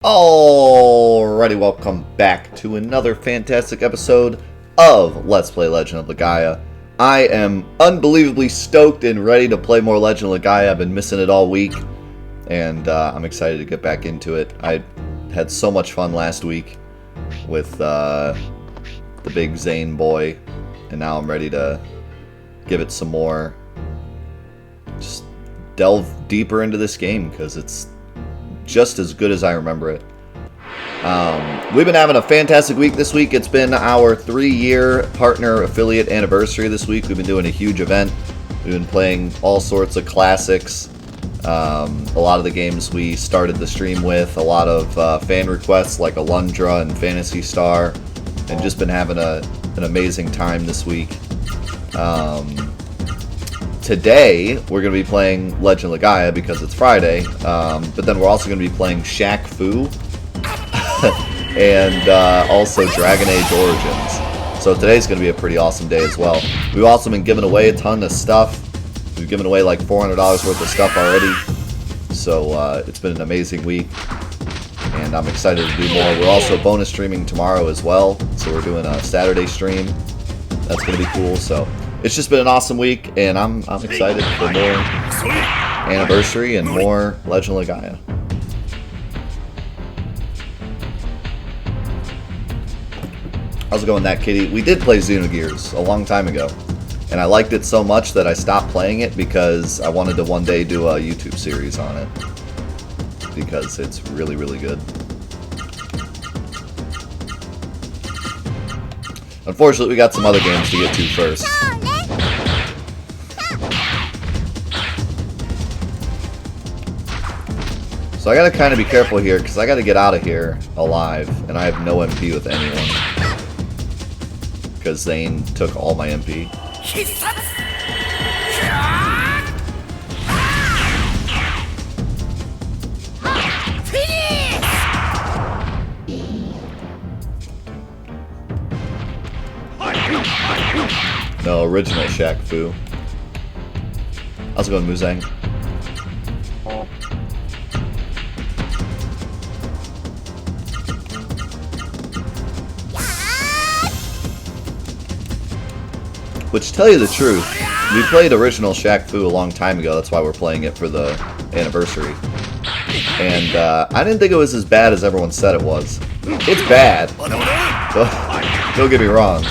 Alrighty, welcome back to another fantastic episode of Let's Play Legend of Legaia. I am unbelievably stoked and ready to play more Legend of Legaia. I've been missing it all week, and I'm excited to get back into it. I had so much fun last week with the big Zane boy, and now I'm ready to give it some more, just delve deeper into this game, because it's just as good as I remember it. We've been having a fantastic week this week. It's been our 3-year partner affiliate anniversary this week. We've been doing a huge event. We've been playing all sorts of classics. A lot of the games we started the stream with, a lot of fan requests like Alundra and Phantasy Star, and just been having an amazing time this week. Today, we're going to be playing Legend of Legaia because it's Friday, but then we're also going to be playing Shaq Fu and also Dragon Age Origins. So today's going to be a pretty awesome day as well. We've also been giving away a ton of stuff. We've given away like $400 worth of stuff already. So it's been an amazing week, and I'm excited to do more. We're also bonus streaming tomorrow as well, so we're doing a Saturday stream. That's going to be cool. So it's just been an awesome week, and I'm excited for more anniversary and more Legend of Legaia. How's it going, that kitty? We did play Xenogears a long time ago, and I liked it so much that I stopped playing it because I wanted to one day do a YouTube series on it, because it's really, really good. Unfortunately, we got some other games to get to first. So I gotta kind of be careful here, because I gotta get out of here alive, and I have no MP with anyone, because Zane took all my MP. No, original Shaq Fu. How's it going, Muzang? Which, to tell you the truth, we played original Shaq Fu a long time ago. That's why we're playing it for the anniversary. And I didn't think it was as bad as everyone said it was. It's bad. Don't get me wrong.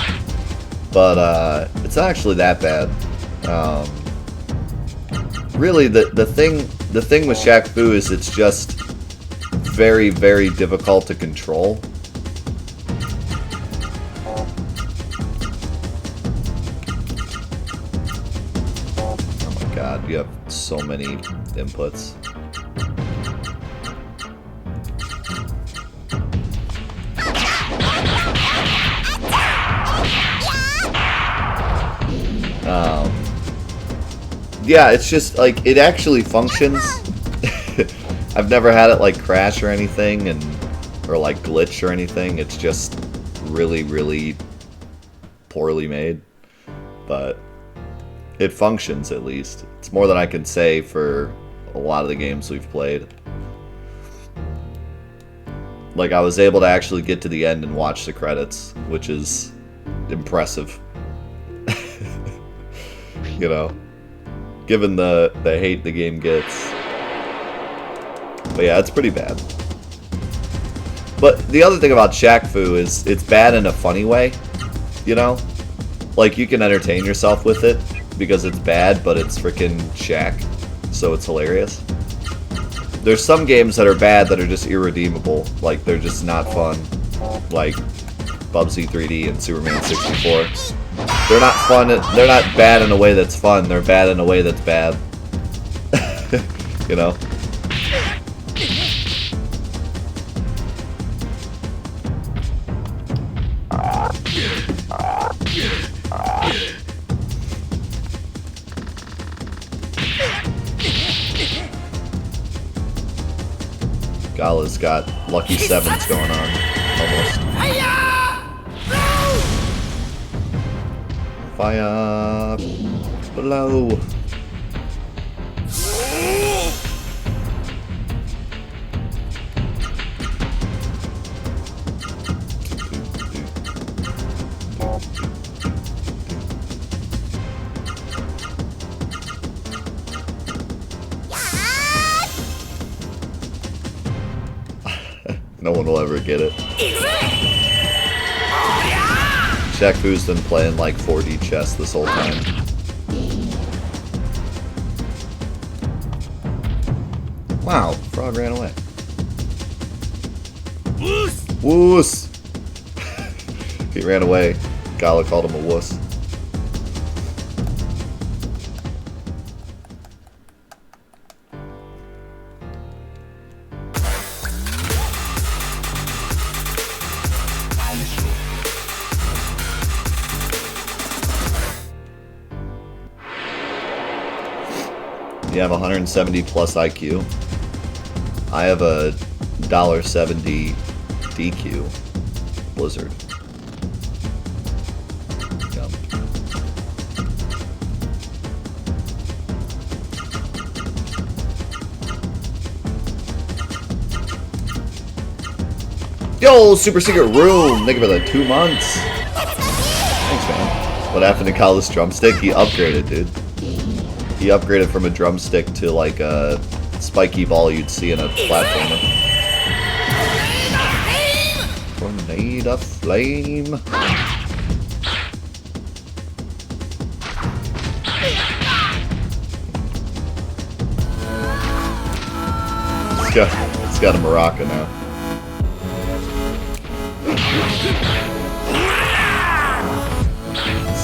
But it's not actually that bad. Really, the thing with Shaq Fu is it's just very, very difficult to control. God, you have so many inputs. Yeah, it's just like it actually functions. I've never had it like crash or anything, or like glitch or anything. It's just really, really poorly made, but it functions at least. It's more than I can say for a lot of the games we've played. Like, I was able to actually get to the end and watch the credits, which is impressive. You know, given the hate the game gets. But yeah, it's pretty bad. But the other thing about Shaq Fu is it's bad in a funny way, you know? Like, you can entertain yourself with it, because it's bad, but it's freaking Shaq, so it's hilarious. There's some games that are bad that are just irredeemable, like they're just not fun, like Bubsy 3D and Superman 64. They're not fun, they're not bad in a way that's fun, they're bad in a way that's bad. You know? Gala's got lucky 7s going on, almost. Fire below. No one will ever get it. Shaq Fu's been playing like 4D chess this whole time. Wow, frog ran away. Woos! He ran away. Gala called him a wuss. You have 170 plus IQ. I have a $1.70 DQ. Blizzard. Yum. Yo, super secret room! Thank you for the 2 months. Thanks, man. What happened to Kala's drumstick? He upgraded, dude. He upgraded from a drumstick to like a spiky ball you'd see in a platformer. Tornado flame. It's got a maraca now.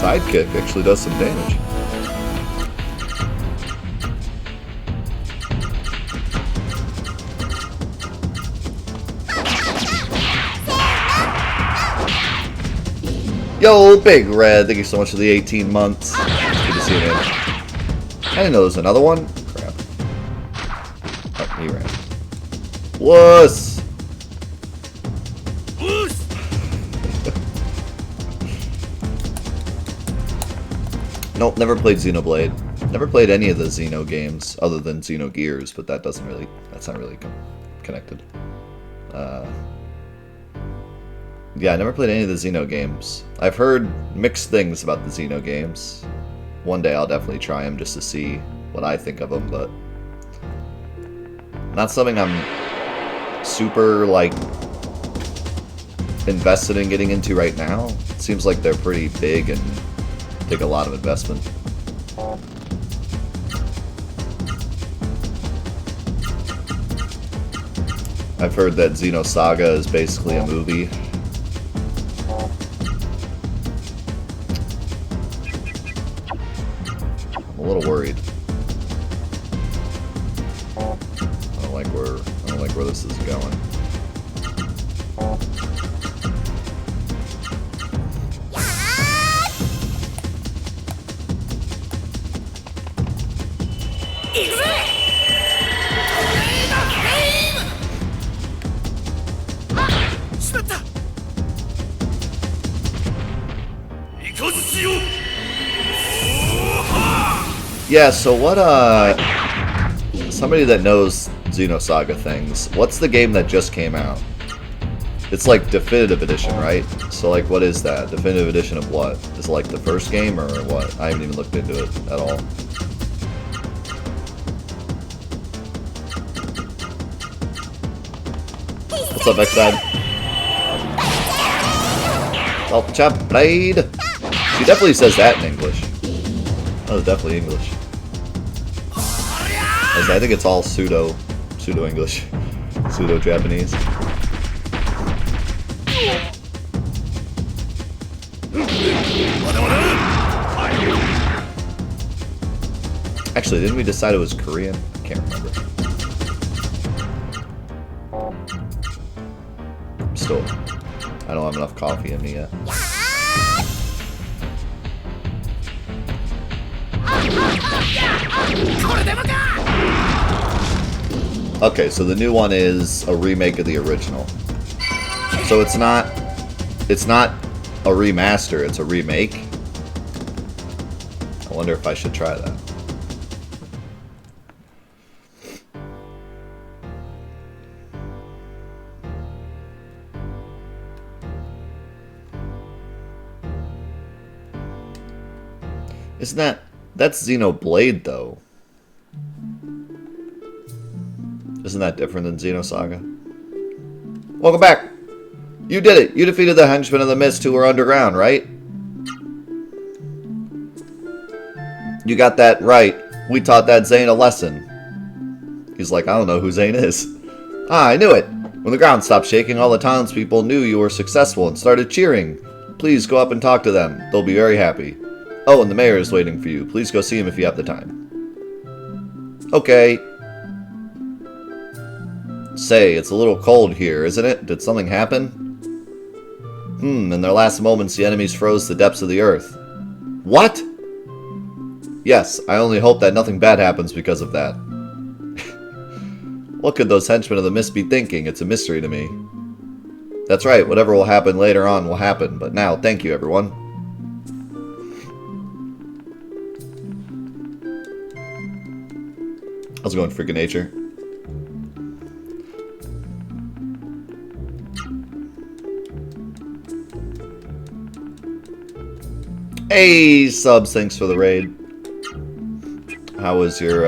Sidekick actually does some damage. Yo, Big Red, thank you so much for the 18 months. It's good to see you, man. I didn't know there was another one. Crap. Oh, he ran. Wuss! Nope, never played Xenoblade. Never played any of the Xeno games other than Xenogears, but that's not really connected. Yeah, I never played any of the Xeno games. I've heard mixed things about the Xeno games. One day I'll definitely try them just to see what I think of them, but not something I'm super, like, invested in getting into right now. It seems like they're pretty big and take a lot of investment. I've heard that Xenosaga is basically a movie. I'm a little worried. I don't like where this is going. Yeah, so what, somebody that knows Xenosaga things, what's the game that just came out? It's like Definitive Edition, right? So like, what is that? Definitive Edition of what? Is it like the first game or what? I haven't even looked into it at all. What's up, X-Side? Ultra Blade! She definitely says that in English. Oh, definitely English. I think it's all pseudo-English. Pseudo-Japanese. Actually, didn't we decide it was Korean? I can't remember. Still, I don't have enough coffee in me yet. Okay, so the new one is a remake of the original. So it's not a remaster, it's a remake. I wonder if I should try that. That's Xenoblade though. Isn't that different than Xenosaga? Welcome back. You did it. You defeated the henchmen of the mist who were underground, right? You got that right. We taught that Zane a lesson. He's like, I don't know who Zane is. Ah, I knew it. When the ground stopped shaking, all the townspeople knew you were successful and started cheering. Please go up and talk to them. They'll be very happy. Oh, and the mayor is waiting for you. Please go see him if you have the time. Okay. Say, it's a little cold here, isn't it? Did something happen? In their last moments, the enemies froze the depths of the earth. What? Yes, I only hope that nothing bad happens because of that. What could those henchmen of the mist be thinking? It's a mystery to me. That's right, whatever will happen later on will happen, but now, thank you, everyone. How's it going, freaking nature? Hey, subs, thanks for the raid. How was your,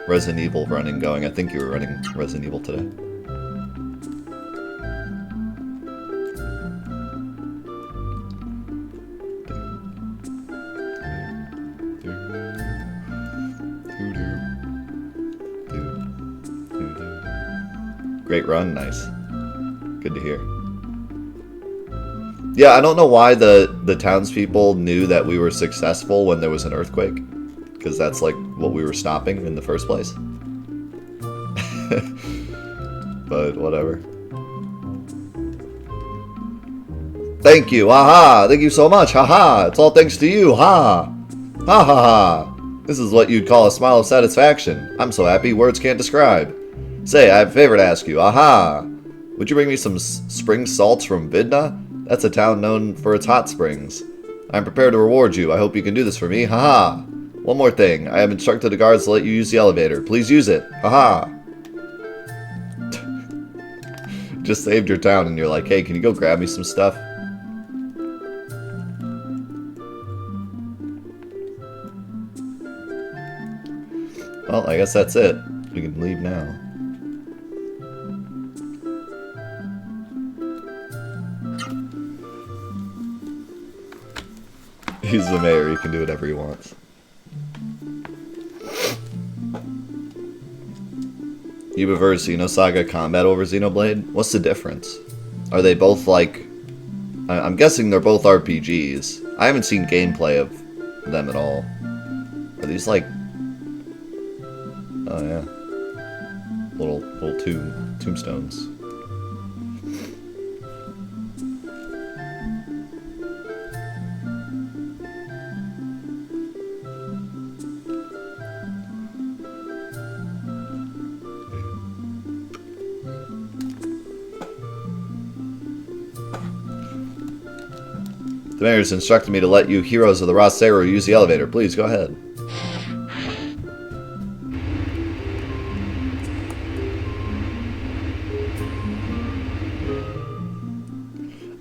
Resident Evil running going? I think you were running Resident Evil today. Great run, nice. Good to hear. Yeah, I don't know why the townspeople knew that we were successful when there was an earthquake. Because that's like what we were stopping in the first place. But whatever. Thank you, haha! Thank you so much, haha! It's all thanks to you, ha! Ha ha ha! This is what you'd call a smile of satisfaction. I'm so happy, words can't describe. Say, I have a favor to ask you, aha! Would you bring me some spring salts from Vidna? That's a town known for its hot springs. I'm prepared to reward you. I hope you can do this for me, haha! One more thing. I have instructed the guards to let you use the elevator. Please use it. Haha. Just saved your town and you're like, hey, can you go grab me some stuff? Well, I guess that's it. We can leave now. He's the mayor. He can do whatever he wants. You've ever heard Xenosaga Combat over Xenoblade? What's the difference? Are they both like... I'm guessing they're both RPGs. I haven't seen gameplay of them at all. Are these like... Oh yeah. Little tombstones. The mayor's instructed me to let you heroes of the Rossero use the elevator. Please, go ahead.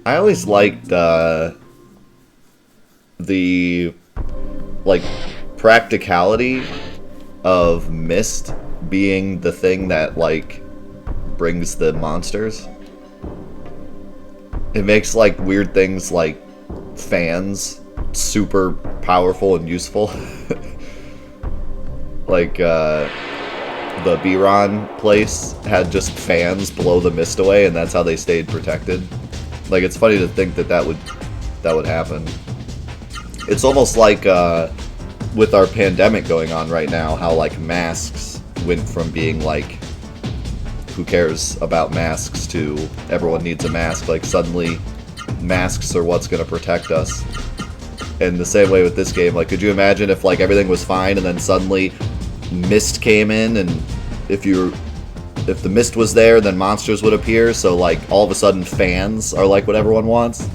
I always liked the like practicality of mist being the thing that like brings the monsters. It makes like weird things like fans super powerful and useful. Like the Biran place had just fans blow the mist away, and that's how they stayed protected. Like, it's funny to think that that would happen. It's almost like with our pandemic going on right now, how like masks went from being like, who cares about masks, to everyone needs a mask. Like, suddenly masks are what's going to protect us. And the same way with this game, like, could you imagine if like everything was fine and then suddenly mist came in, and if the mist was there, then monsters would appear, so like all of a sudden fans are like what everyone wants.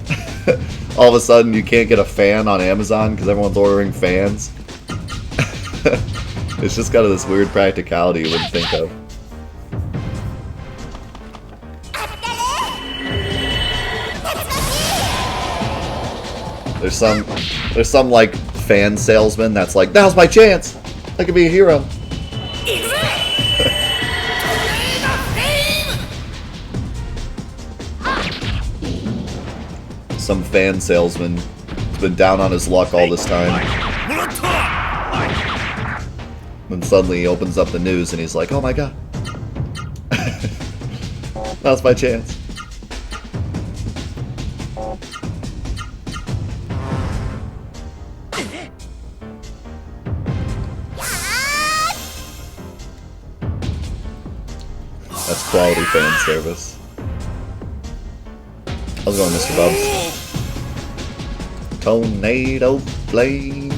All of a sudden you can't get a fan on Amazon because everyone's ordering fans. It's just kind of this weird practicality you wouldn't think of. There's some like fan salesman that's like, now's my chance! I could be a hero. Some fan salesman has been down on his luck all this time. Then suddenly he opens up the news and he's like, oh my god. Now's my chance. That's quality fan service. How's it going, Mr. Bubs? Tornado flame.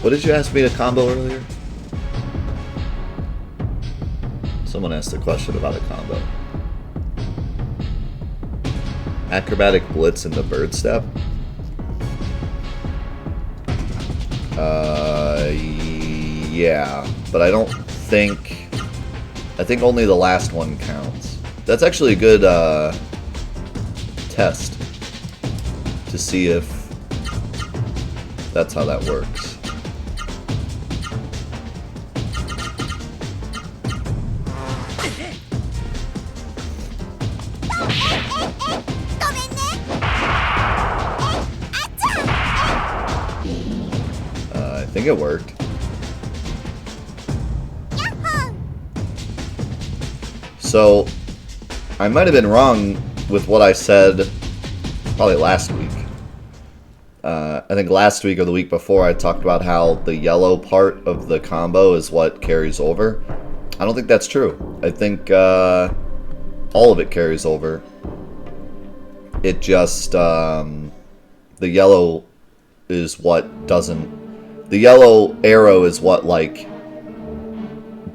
What did you ask me to combo earlier? Someone asked a question about a combo. Acrobatic blitz in the bird step? Yeah, but I don't think... I think only the last one counts. That's actually a good test to see if that's how that works. I think it worked. So, I might have been wrong with what I said probably last week. I think last week or the week before I talked about how the yellow part of the combo is what carries over. I don't think that's true. I think all of it carries over. It just, the yellow is what doesn't... The yellow arrow is what, like,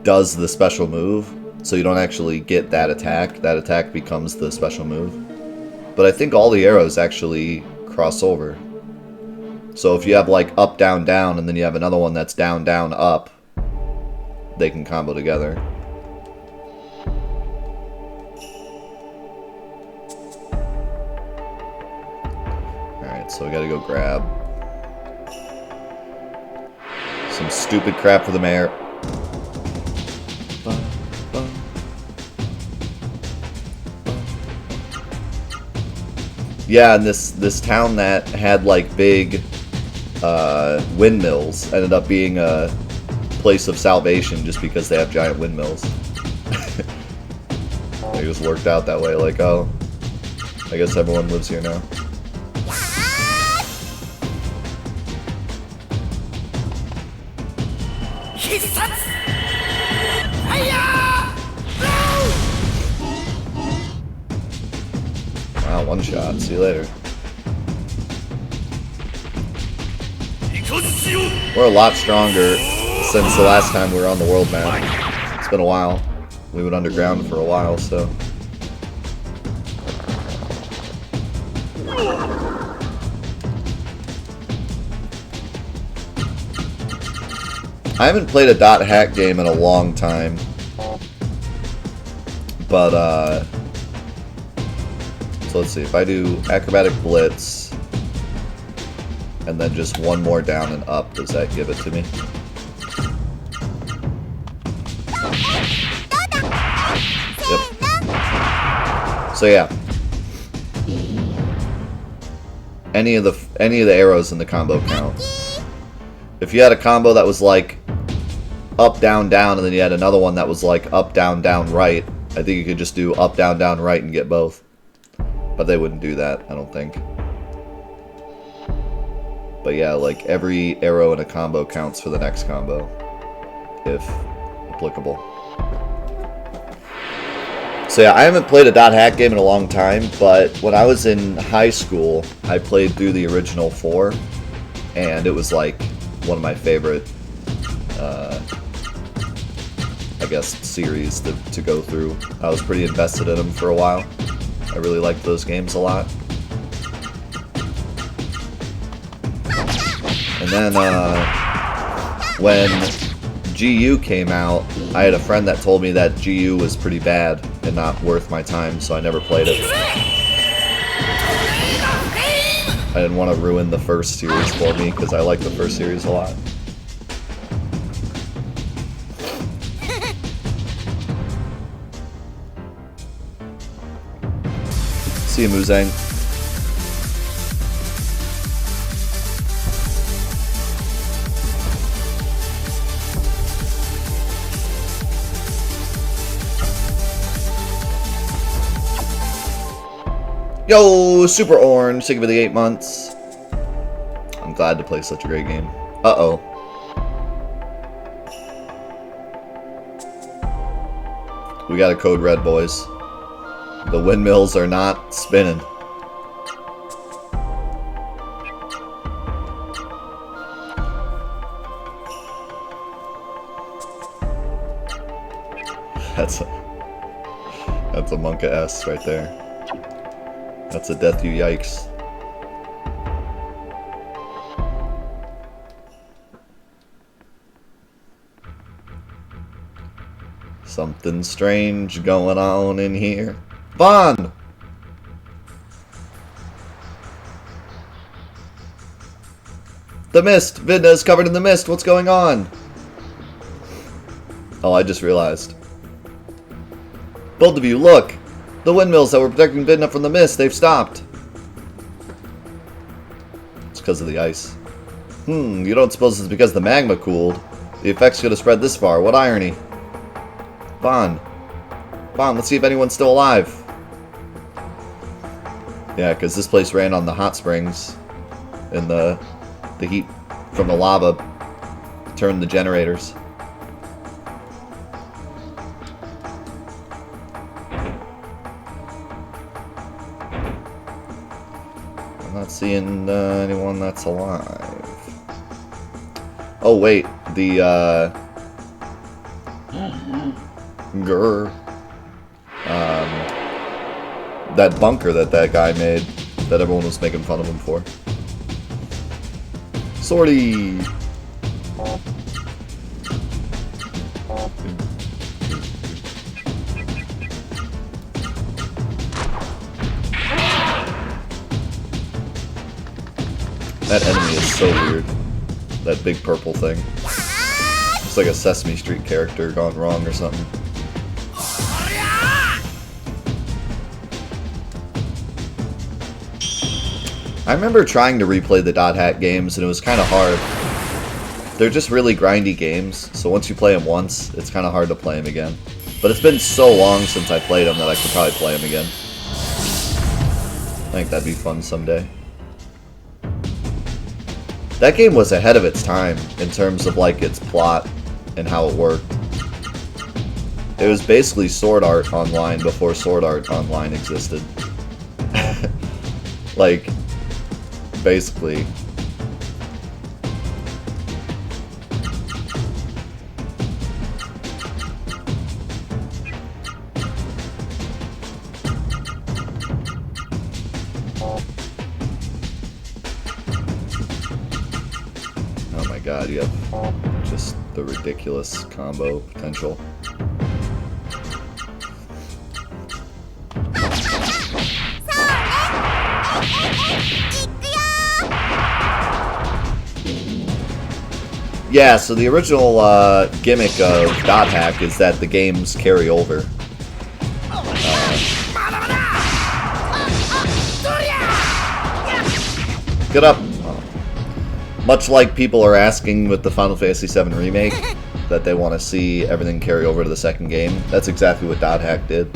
does the special move. So you don't actually get that attack. That attack becomes the special move. But I think all the arrows actually cross over. So if you have like up, down, down, and then you have another one that's down, down, up, they can combo together. Alright, so we gotta go grab some stupid crap for the mayor. Yeah, and this town that had like big windmills ended up being a place of salvation just because they have giant windmills. It just worked out that way, like, oh, I guess everyone lives here now. Wow, one shot. See you later. We're a lot stronger since the last time we were on the world map. It's been a while. We went underground for a while, so... I haven't played a dot hack game in a long time. But, so let's see, if I do acrobatic blitz, and then just one more down and up, does that give it to me? Yep. So yeah. Any of the arrows in the combo count. If you had a combo that was like up, down, down, and then you had another one that was like up, down, down, right, I think you could just do up, down, down, right and get both. But they wouldn't do that, I don't think. But yeah, like every arrow in a combo counts for the next combo, if applicable. So yeah, I haven't played a dot hack game in a long time, but when I was in high school, I played through the original 4, and it was like one of my favorite, I guess, series to go through. I was pretty invested in them for a while. I really liked those games a lot. And then, when GU came out, I had a friend that told me that GU was pretty bad and not worth my time, so I never played it. I didn't want to ruin the first series for me, because I liked the first series a lot. See you, Muzang. Yo, Super Orange, thank you for the 8 months. I'm glad to play such a great game. Uh-oh. We got a code red, boys. The windmills are not spinning. That's a Monka S right there. That's a death you yikes. Something strange going on in here. Vaughn! The mist! Vidna is covered in the mist. What's going on? Oh, I just realized. Both of you, look! The windmills that were protecting Vidna from the mist, they've stopped. It's because of the ice. You don't suppose it's because the magma cooled? The effects could have spread this far. What irony. Vaughn, let's see if anyone's still alive. Yeah, because this place ran on the hot springs. And the heat from the lava turned the generators. I'm not seeing anyone that's alive. Oh wait, the that bunker that guy made, that everyone was making fun of him for. Sortie! That enemy is so weird. That big purple thing. It's like a Sesame Street character gone wrong or something. I remember trying to replay the Dot Hack games, and it was kind of hard. They're just really grindy games, so once you play them once, it's kind of hard to play them again. But it's been so long since I played them that I could probably play them again. I think that'd be fun someday. That game was ahead of its time in terms of like its plot and how it worked. It was basically Sword Art Online before Sword Art Online existed. Like, basically. Oh my god, you have just the ridiculous combo potential. Yeah, so the original gimmick of Dot Hack is that the games carry over. Get up! Much like people are asking with the Final Fantasy VII Remake, that they want to see everything carry over to the second game. That's exactly what Dot Hack did.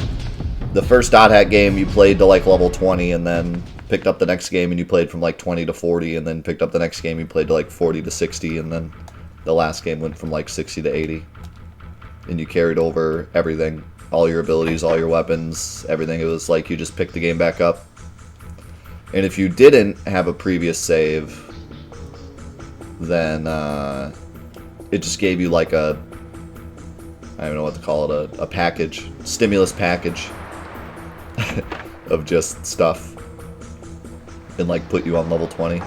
The first Dot Hack game you played to like level 20 and then picked up the next game and you played from like 20 to 40 and then picked up the next game you played to like 40 to 60 and then the last game went from like 60 to 80. And you carried over everything. All your abilities, all your weapons, everything. It was like you just picked the game back up. And if you didn't have a previous save, then it just gave you like a, I don't know what to call it, a package, stimulus package of just stuff, and like put you on level 20.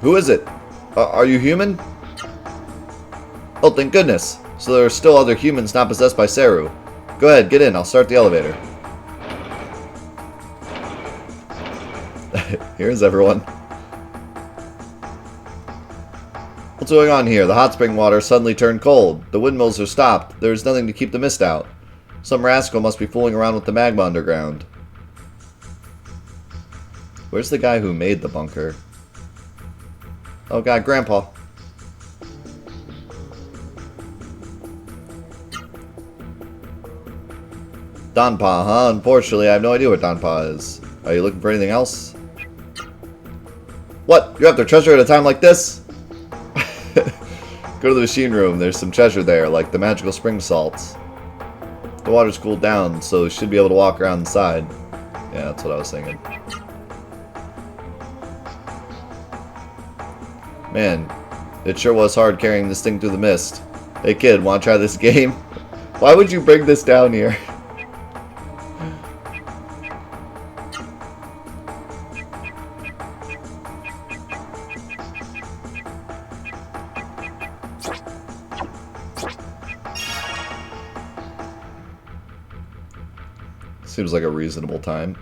Who is it? Are you human? Oh, thank goodness. So there are still other humans not possessed by Seru. Go ahead, get in. I'll start the elevator. Here's everyone. What's going on here? The hot spring water suddenly turned cold. The windmills are stopped. There's nothing to keep the mist out. Some rascal must be fooling around with the magma underground. Where's the guy who made the bunker? Oh god, Grandpa. Donpa, huh? Unfortunately, I have no idea what Donpa is. Are you looking for anything else? What? You're after treasure at a time like this? Go to the machine room. There's some treasure there, like the magical spring salts. The water's cooled down, so you should be able to walk around inside. Yeah, that's what I was thinking. Man, it sure was hard carrying this thing through the mist. Hey kid, wanna try this game? Why would you bring this down here? Seems like a reasonable time.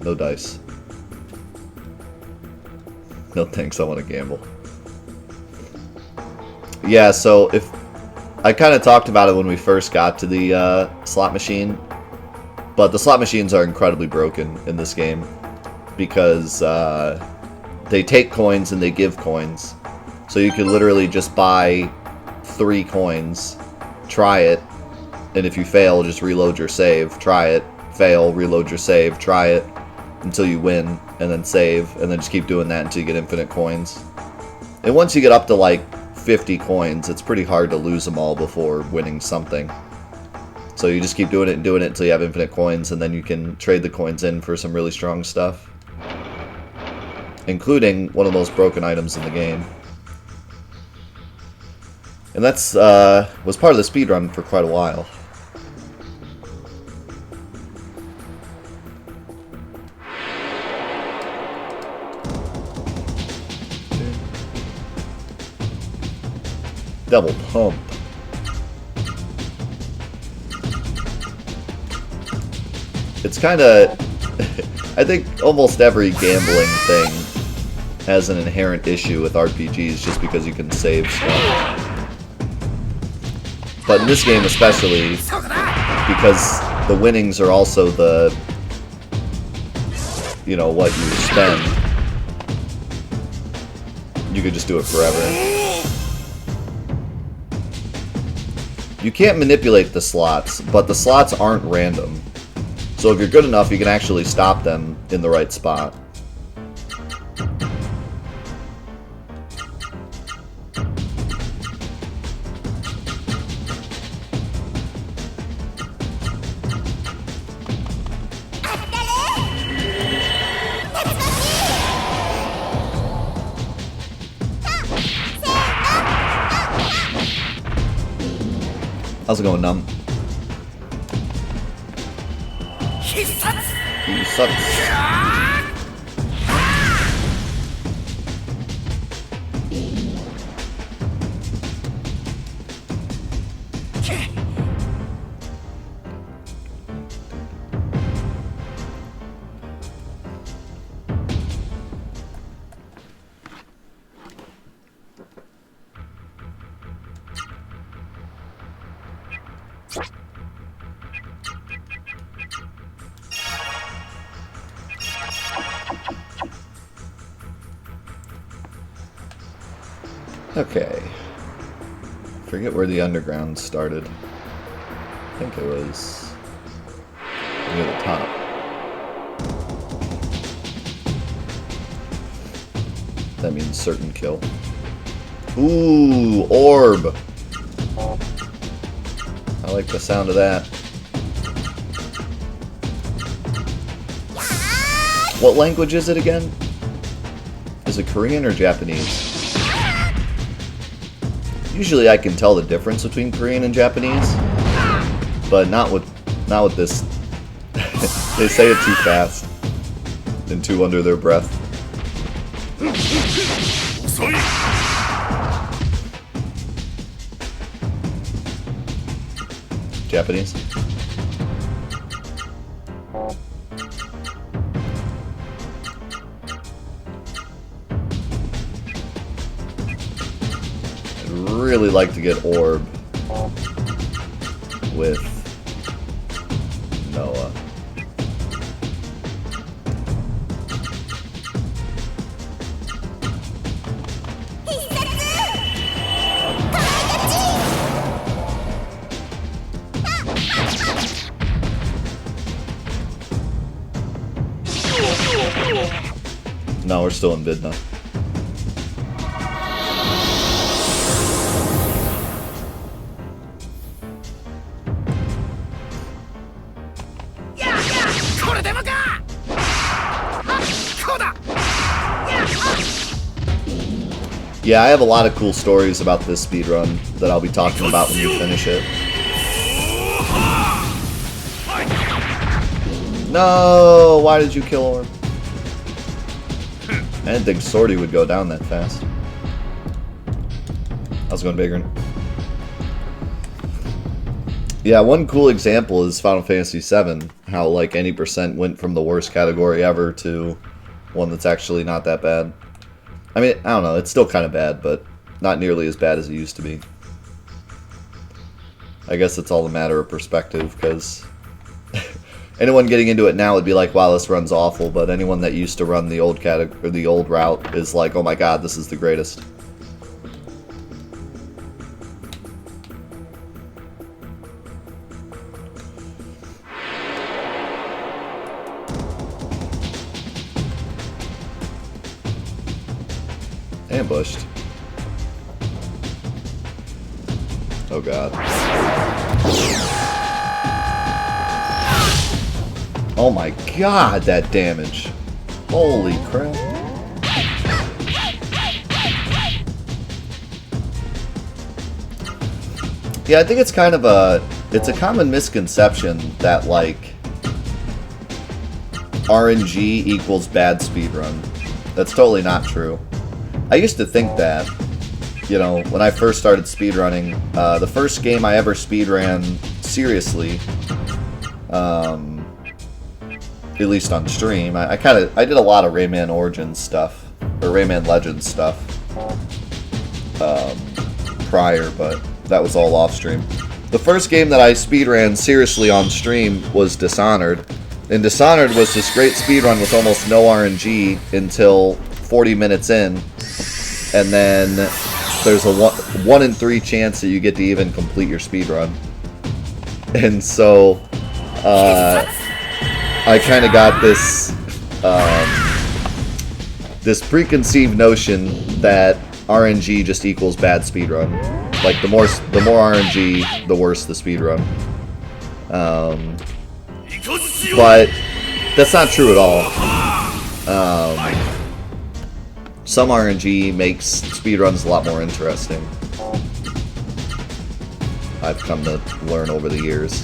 No dice. No thanks, I want to gamble. Yeah, so if I kind of talked about it when we first got to the slot machine, but the slot machines are incredibly broken in this game because they take coins and they give coins. So you could literally just buy 3 coins, try it, and if you fail, just reload your save, try it, fail, reload your save, try it, until you win, and then save, and then just keep doing that until you get infinite coins. And once you get up to like 50 coins, it's pretty hard to lose them all before winning something. So you just keep doing it and doing it until you have infinite coins, and then you can trade the coins in for some really strong stuff. Including one of the most broken items in the game. And that's was part of the speedrun for quite a while. Double pump. It's kind of... I think almost every gambling thing has an inherent issue with RPGs just because you can save stuff. But in this game especially, because the winnings are also the... you know, what you spend. You could just do it forever. You can't manipulate the slots, but the slots aren't random. So if you're good enough, you can actually stop them in the right spot. How's it going, Numb? He sucks. Okay. Forget where the underground started. I think it was near the top. That means certain kill. Ooh, orb! I like the sound of that. What language is it again? Is it Korean or Japanese? Usually I can tell the difference between Korean and Japanese, but not with this They say it too fast and too under their breath. Japanese. I'd really like to get Orb with Noah. No, we're still in Vidna. Yeah, I have a lot of cool stories about this speedrun that I'll be talking about when you finish it. No! Why did you kill Orb? I didn't think Swordy would go down that fast. I was going bigger. Yeah, one cool example is Final Fantasy VII. How, like, any percent went from the worst category ever to one that's actually not that bad. I mean, I don't know, it's still kind of bad, but not nearly as bad as it used to be. I guess it's all a matter of perspective, because anyone getting into it now would be like, wow, this run's awful, but anyone that used to run the old category, or the old route is like, oh my god, this is the greatest. Ambushed. Oh god. Oh my god, that damage. Holy crap. Yeah, I think it's kind of it's a common misconception that, like, RNG equals bad speedrun. That's totally not true. I used to think that, you know, when I first started speedrunning. The first game I ever speedran seriously, at least on stream, I did a lot of Rayman Origins stuff, or Rayman Legends stuff, prior, but that was all off stream. The first game that I speedran seriously on stream was Dishonored, and Dishonored was this great speedrun with almost no RNG until 40 minutes in, and then there's a 1 in 3 chance that you get to even complete your speedrun. And so, I kind of got this, this preconceived notion that RNG just equals bad speedrun. Like, the more RNG, the worse the speedrun. But that's not true at all. Some RNG makes speedruns a lot more interesting. I've come to learn over the years.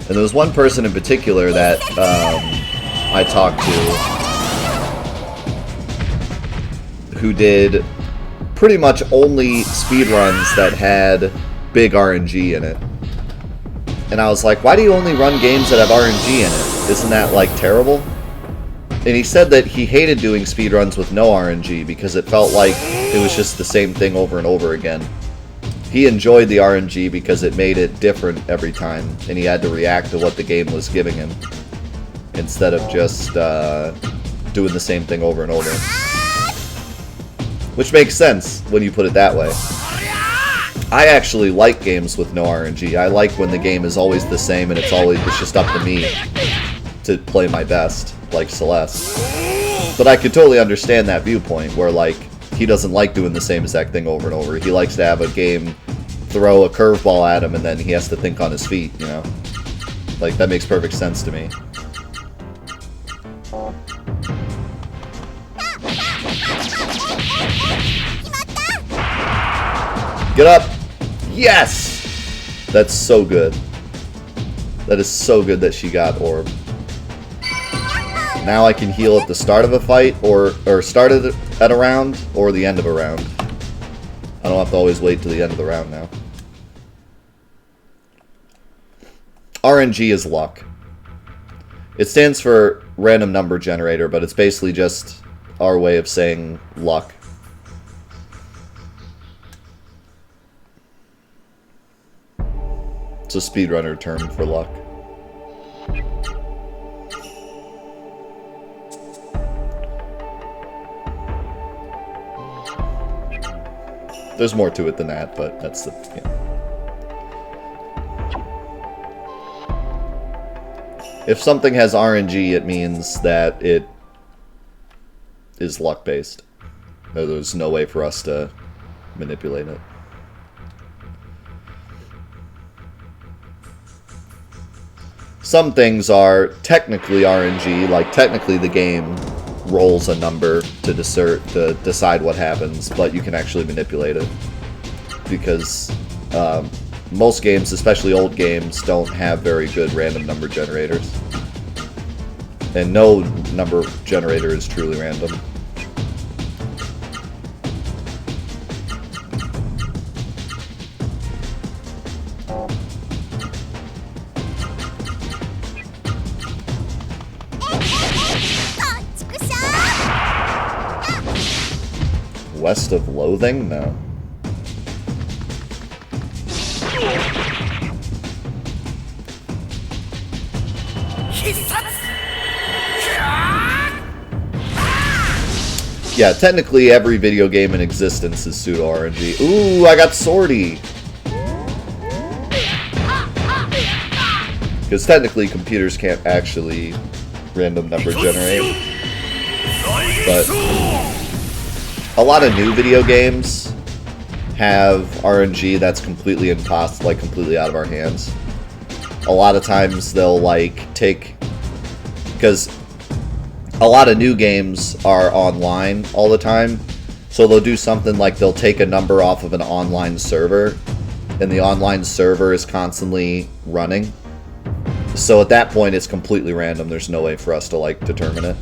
And there was one person in particular that I talked to who did pretty much only speedruns that had big RNG in it. And I was like, why do you only run games that have RNG in it? Isn't that, like, terrible? And he said that he hated doing speedruns with no RNG because it felt like it was just the same thing over and over again. He enjoyed the RNG because it made it different every time, and he had to react to what the game was giving him, instead of just doing the same thing over and over. Which makes sense when you put it that way. I actually like games with no RNG. I like when the game is always the same and it's just up to me to play my best, like Celeste. But I could totally understand that viewpoint where, like, he doesn't like doing the same exact thing over and over. He likes to have a game throw a curveball at him and then he has to think on his feet, you know? Like, that makes perfect sense to me. Get up! Yes! That's so good. That is so good that she got Orb. Now I can heal at the start of a fight, or start at a round, or the end of a round. I don't have to always wait till the end of the round now. RNG is luck. It stands for random number generator, but it's basically just our way of saying luck. It's a speedrunner term for luck. There's more to it than that, but that's the... Yeah. If something has RNG, it means that it is luck-based. There's no way for us to manipulate it. Some things are technically RNG, like technically the game rolls a number to decide what happens, but you can actually manipulate it. Because most games, especially old games, don't have very good random number generators. And no number generator is truly random. West of Loathing? No. Yeah, technically every video game in existence is pseudo-RNG. Ooh, I got Swordy! Because technically computers can't actually random number generate. But a lot of new video games have RNG that's completely impossible, like completely out of our hands. A lot of times they'll like take, because a lot of new games are online all the time, so they'll do something like they'll take a number off of an online server, and the online server is constantly running. So at that point it's completely random. There's no way for us to like determine it.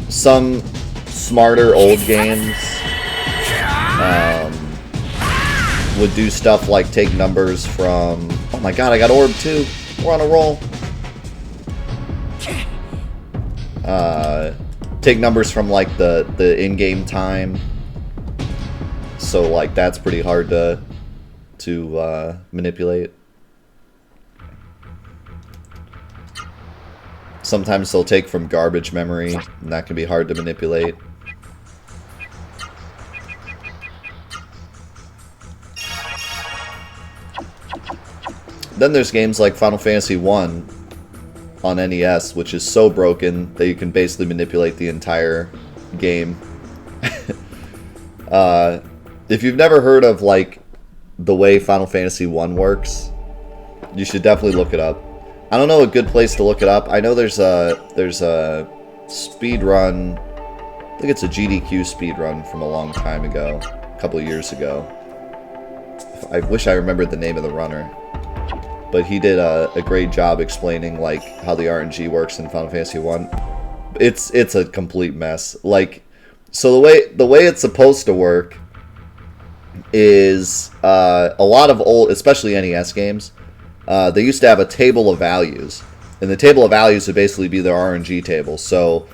Some smarter old games would do stuff like take numbers from... Oh my god, I got Orb too! We're on a roll! Take numbers from like the in-game time. So like that's pretty hard to manipulate. Sometimes they'll take from garbage memory, and that can be hard to manipulate. Then there's games like Final Fantasy 1 on NES, which is so broken that you can basically manipulate the entire game. If you've never heard of like the way Final Fantasy 1 works, you should definitely look it up. I don't know a good place to look it up. I know there's a speedrun. I think it's a GDQ speedrun from a long time ago, a couple of years ago. I wish I remembered the name of the runner, but he did a great job explaining like how the RNG works in Final Fantasy 1. It's a complete mess. Like, so the way it's supposed to work is a lot of old, especially NES games. They used to have a table of values, and the table of values would basically be their RNG table. So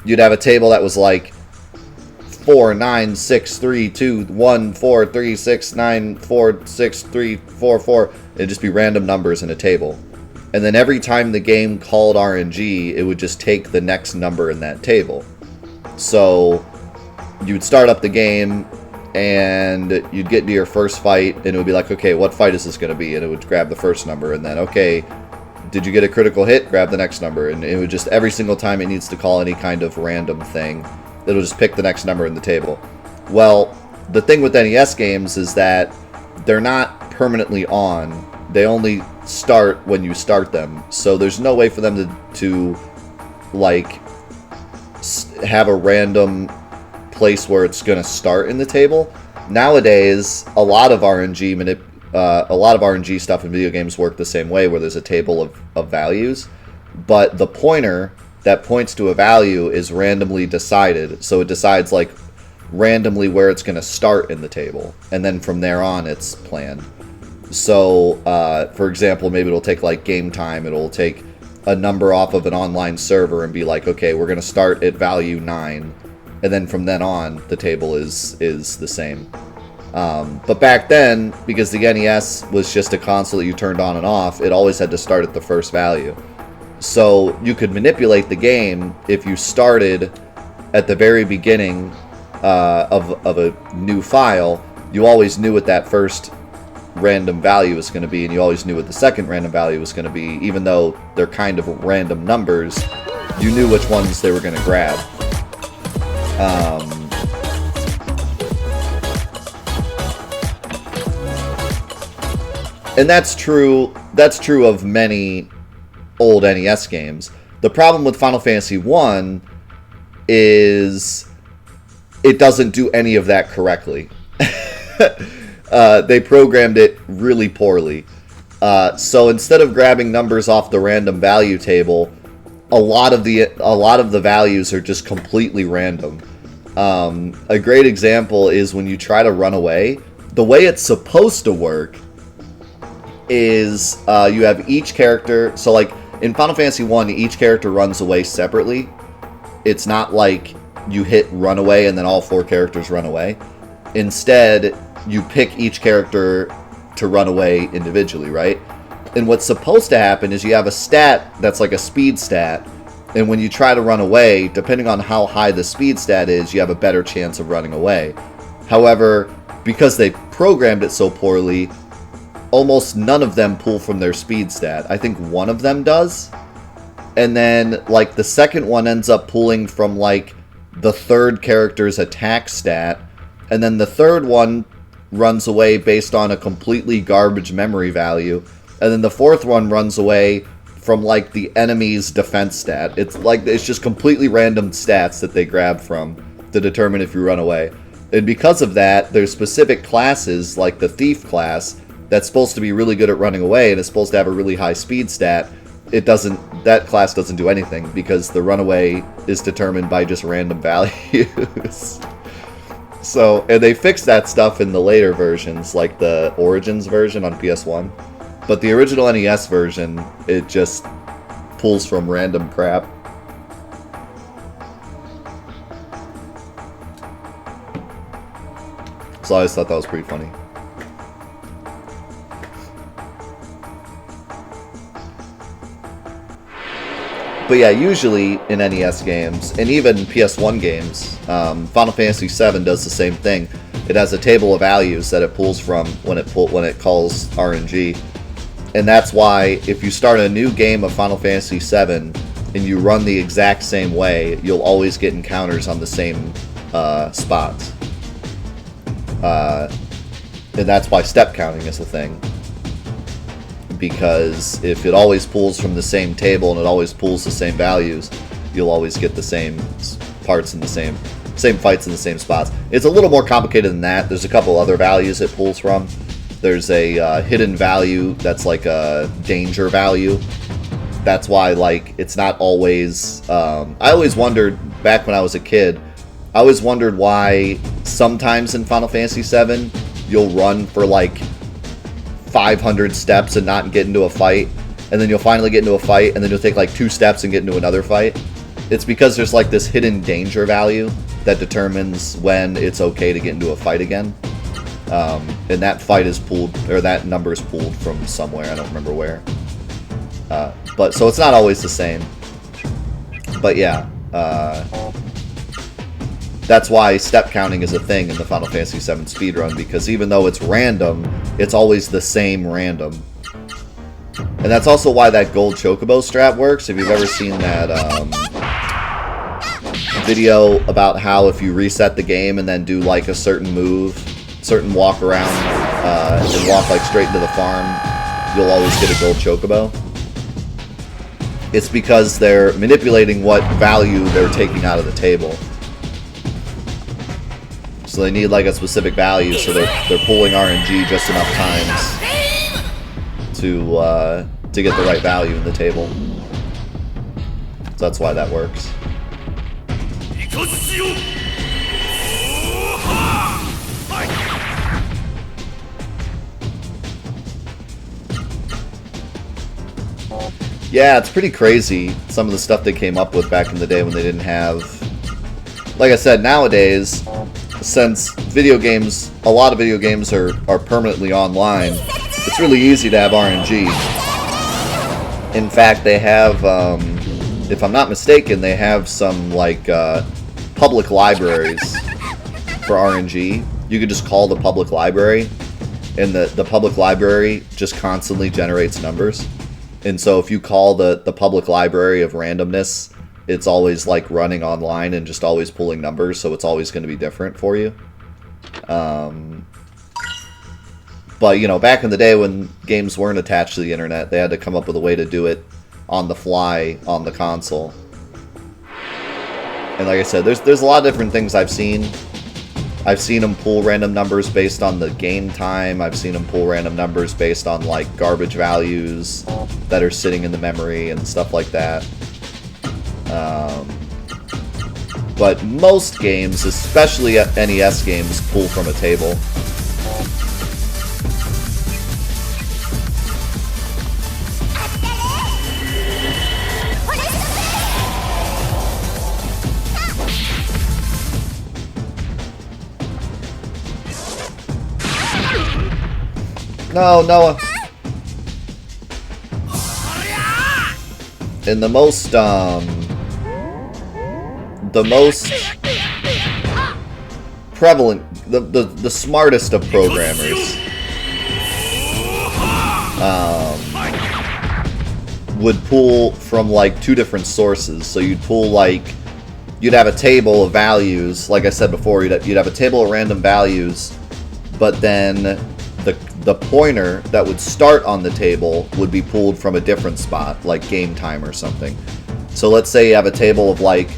you'd have a table that was like 4, 9, 6, 3, 2, 1, 4, 3, 6, 9, 4, 6, 3, 4, 4. It'd just be random numbers in a table. And then every time the game called RNG, it would just take the next number in that table. So you'd start up the game, and you'd get to your first fight, and it would be like, okay, what fight is this going to be? And it would grab the first number, and then, okay, did you get a critical hit? Grab the next number. And it would just, every single time it needs to call any kind of random thing, it'll just pick the next number in the table. Well, the thing with NES games is that they're not permanently on. They only start when you start them. So there's no way for them to like, have a random place where it's going to start in the table. Nowadays, a lot of RNG a lot of RNG stuff in video games work the same way, where there's a table of values, but the pointer that points to a value is randomly decided. So it decides like randomly where it's going to start in the table, and then from there on it's planned. So for example, maybe it'll take like game time, it'll take a number off of an online server and be like, okay, we're going to start at value 9, and then from then on the table is the same. But back then, because the NES was just a console that you turned on and off, it always had to start at the first value. So you could manipulate the game if you started at the very beginning of a new file. You always knew what that first random value was going to be, and you always knew what the second random value was going to be. Even though they're kind of random numbers, you knew which ones they were going to grab. And that's true of many old NES games. The problem with Final Fantasy 1 is it doesn't do any of that correctly. They programmed it really poorly. So instead of grabbing numbers off the random value table, a lot of the values are just completely random. A great example is when you try to run away. The way it's supposed to work is you have each character. So like in Final Fantasy 1, each character runs away separately. It's not like you hit run away and then all 4 characters run away. Instead, you pick each character to run away individually, right? And what's supposed to happen is you have a stat that's like a speed stat, and when you try to run away, depending on how high the speed stat is, you have a better chance of running away. However, because they programmed it so poorly, almost none of them pull from their speed stat. I think one of them does. And then, like, the second one ends up pulling from, like, the third character's attack stat. And then the third one runs away based on a completely garbage memory value. And then the fourth one runs away from, like, the enemy's defense stat. It's just completely random stats that they grab from to determine if you run away. And because of that, there's specific classes, like the Thief class, that's supposed to be really good at running away and is supposed to have a really high speed stat. That class doesn't do anything because the runaway is determined by just random values. So, and they fixed that stuff in the later versions, like the Origins version on PS1. But the original NES version, it just pulls from random crap. So I just thought that was pretty funny. But yeah, usually in NES games, and even PS1 games, Final Fantasy VII does the same thing. It has a table of values that it pulls from when it calls RNG. And that's why if you start a new game of Final Fantasy VII and you run the exact same way, you'll always get encounters on the same spots. And that's why step counting is a thing. Because if it always pulls from the same table and it always pulls the same values, you'll always get the same parts in the same fights in the same spots. It's a little more complicated than that. There's a couple other values it pulls from. There's a hidden value that's like a danger value. That's why, like, it's not always... I always wondered, back when I was a kid, I always wondered why sometimes in Final Fantasy VII, you'll run for, like, 500 steps and not get into a fight, and then you'll finally get into a fight, and then you'll take like 2 steps and get into another fight. It's because there's like this hidden danger value that determines when it's okay to get into a fight again. And that fight is pulled, or that number is pulled from somewhere, I don't remember where. But so it's not always the same. But yeah, that's why step counting is a thing in the Final Fantasy VII speedrun, because even though it's random, it's always the same random. And that's also why that gold chocobo strap works. If you've ever seen that video about how if you reset the game and then do like a certain move, certain walk around, and walk like straight into the farm, you'll always get a gold chocobo. It's because they're manipulating what value they're taking out of the table. So they need like a specific value, so they're pulling RNG just enough times to get the right value in the table. So that's why that works. Yeah, it's pretty crazy, some of the stuff they came up with back in the day when they didn't have... Like I said, nowadays, since video games, a lot of video games are permanently online, it's really easy to have RNG. In fact, they have, if I'm not mistaken, they have some, like, public libraries for RNG. You could just call the public library, and the public library just constantly generates numbers. And so if you call the public library of randomness, it's always like running online and just always pulling numbers, so it's always going to be different for you. But, you know, back in the day when games weren't attached to the internet, they had to come up with a way to do it on the fly on the console. And like I said, there's a lot of different things I've seen. I've seen them pull random numbers based on the game time. I've seen them pull random numbers based on, like, garbage values that are sitting in the memory and stuff like that. But most games, especially NES games, pull from a table. No, Noah. And the most prevalent, the smartest of programmers would pull from, like, two different sources. So you'd pull, like, you'd have a table of values, like I said before, you'd have a table of random values, but then the pointer that would start on the table would be pulled from a different spot, like game time or something. So let's say you have a table of, like,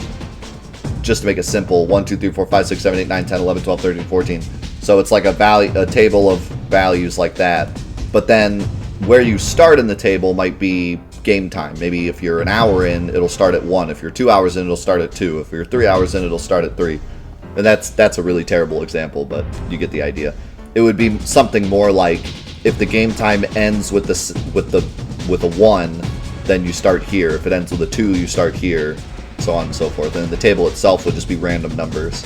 just to make it simple, 1, 2, 3, 4, 5, 6, 7, 8, 9, 10, 11, 12, 13, 14. So it's like a table of values like that. But then where you start in the table might be game time. Maybe if you're an hour in, it'll start at 1. If you're 2 hours in, it'll start at 2. If you're 3 hours in, it'll start at 3. And that's a really terrible example, but you get the idea. It would be something more like, if the game time ends with a 1, then you start here. If it ends with a 2, you start here, so on and so forth. And the table itself would just be random numbers.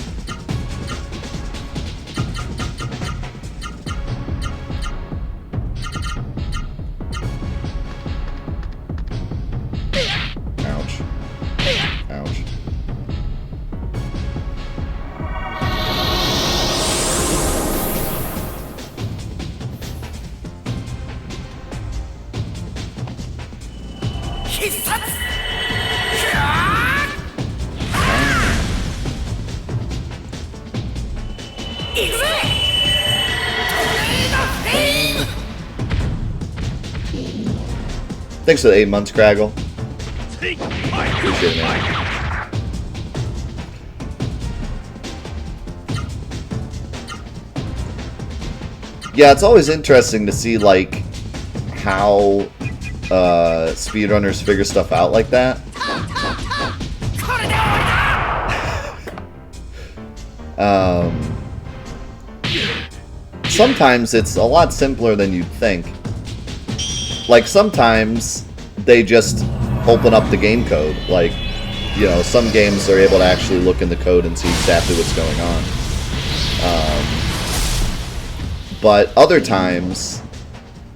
Ouch. Ouch. Thanks for the 8 months, Craggle. Appreciate it, man. Yeah, it's always interesting to see, like, how speedrunners figure stuff out like that. Sometimes it's a lot simpler than you'd think. Like, sometimes they just open up the game code. Like, you know, some games are able to actually look in the code and see exactly what's going on. But other times,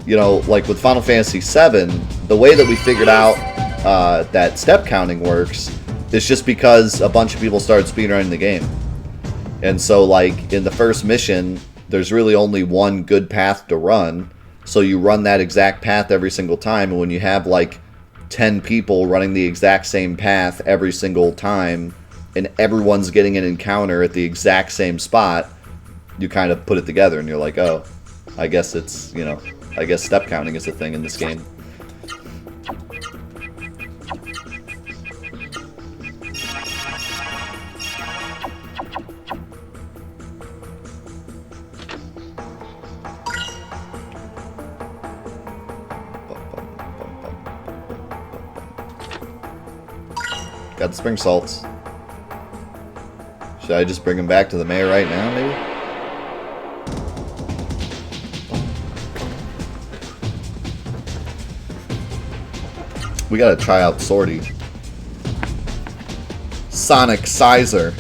you know, like with Final Fantasy VII, the way that we figured out that step counting works is just because a bunch of people started speedrunning the game. And so, like, in the first mission, there's really only one good path to run. So you run that exact path every single time, and when you have, like, 10 people running the exact same path every single time, and everyone's getting an encounter at the exact same spot, you kind of put it together, and you're like, oh, I guess it's, you know, I guess step counting is a thing in this game. Got the spring salts. Should I just bring him back to the mayor right now, maybe? We gotta try out Swordy. Sonic Sizer.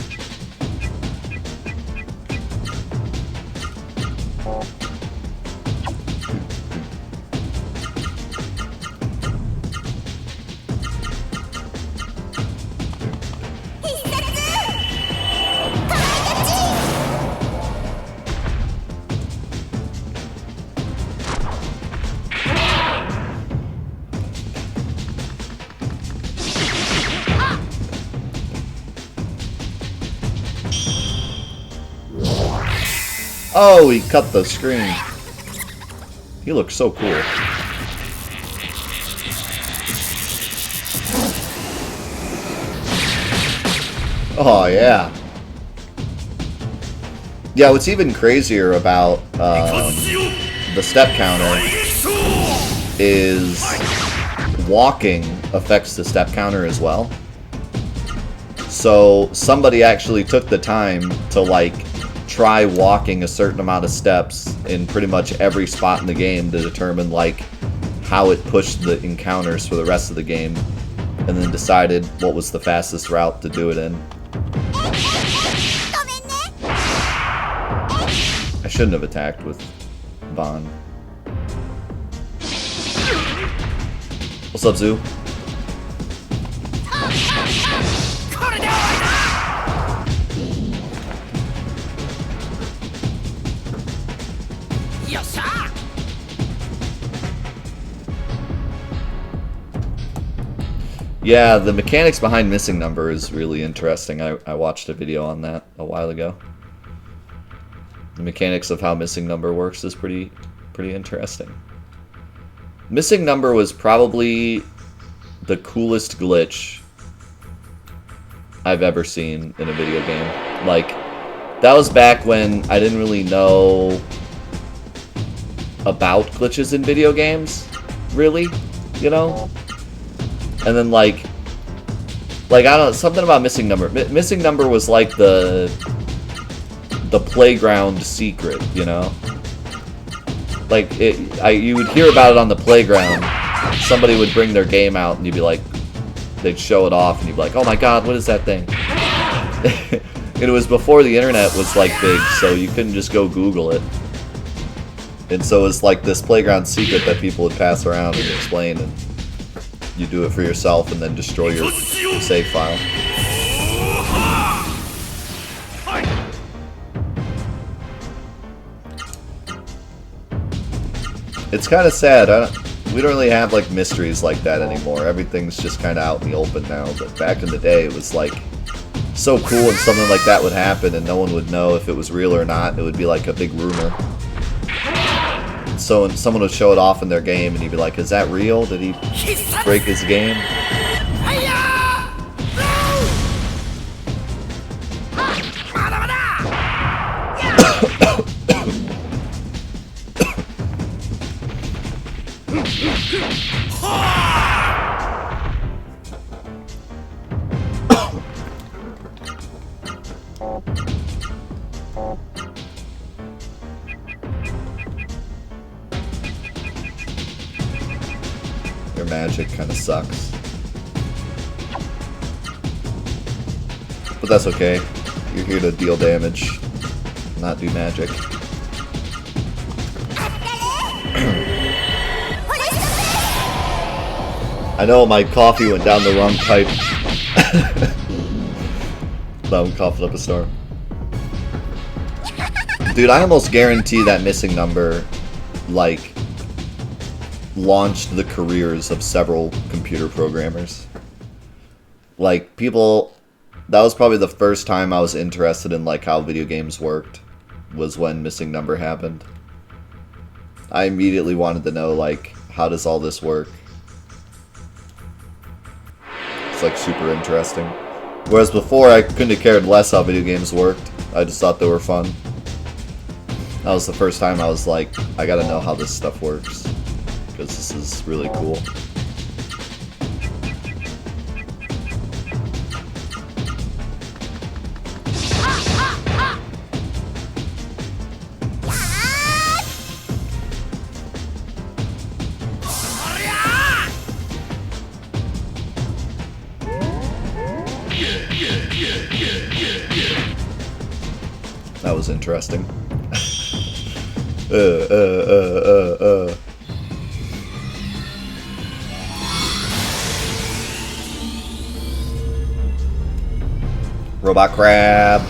Oh, he cut the screen. He looks so cool. Oh, yeah. Yeah, what's even crazier about the step counter is walking affects the step counter as well. So somebody actually took the time to, like, try walking a certain amount of steps in pretty much every spot in the game to determine, like, how it pushed the encounters for the rest of the game, and then decided what was the fastest route to do it in. I shouldn't have attacked with Bon. What's up, Zoo? Yeah, the mechanics behind Missing Number is really interesting. I watched a video on that a while ago. The mechanics of how Missing Number works is pretty interesting. Missing Number was probably the coolest glitch I've ever seen in a video game. Like, that was back when I didn't really know about glitches in video games, really, you know? And then, like, I don't know, something about Missing Number. Missing Number was like the playground secret, you know? Like, you would hear about it on the playground. Somebody would bring their game out, and you'd be like, they'd show it off, and you'd be like, oh my god, what is that thing? It was before the internet was, like, big, so you couldn't just go Google it. And so it was like this playground secret that people would pass around and explain, and you do it for yourself and then destroy your save file. It's kind of sad. We don't really have, like, mysteries like that anymore. Everything's just kind of out in the open now. But back in the day, it was, like, so cool when something like that would happen and no one would know if it was real or not. It would be like a big rumor. So someone would show it off in their game, and you'd be like, is that real? Did he break his game? Your magic kind of sucks. But that's okay. You're here to deal damage, not do magic. I know my coffee went down the wrong pipe. But I'm coughing up a storm. Dude, I almost guarantee that Missing Number, like, launched the careers of several computer programmers. Like, people, that was probably the first time I was interested in, like, how video games worked, was when Missing Number happened. I immediately wanted to know, like, how does all this work? It's, like, super interesting. Whereas before, I couldn't have cared less how video games worked. I just thought they were fun. That was the first time I was like, I gotta know how this stuff works, because this is really cool. That was interesting. Robot crab.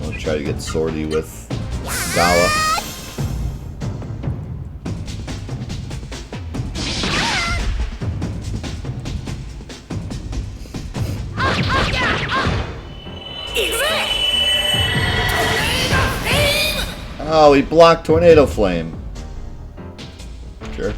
I'll try to get swordy with Gala. Oh, he blocked Tornado Flame. Jerk.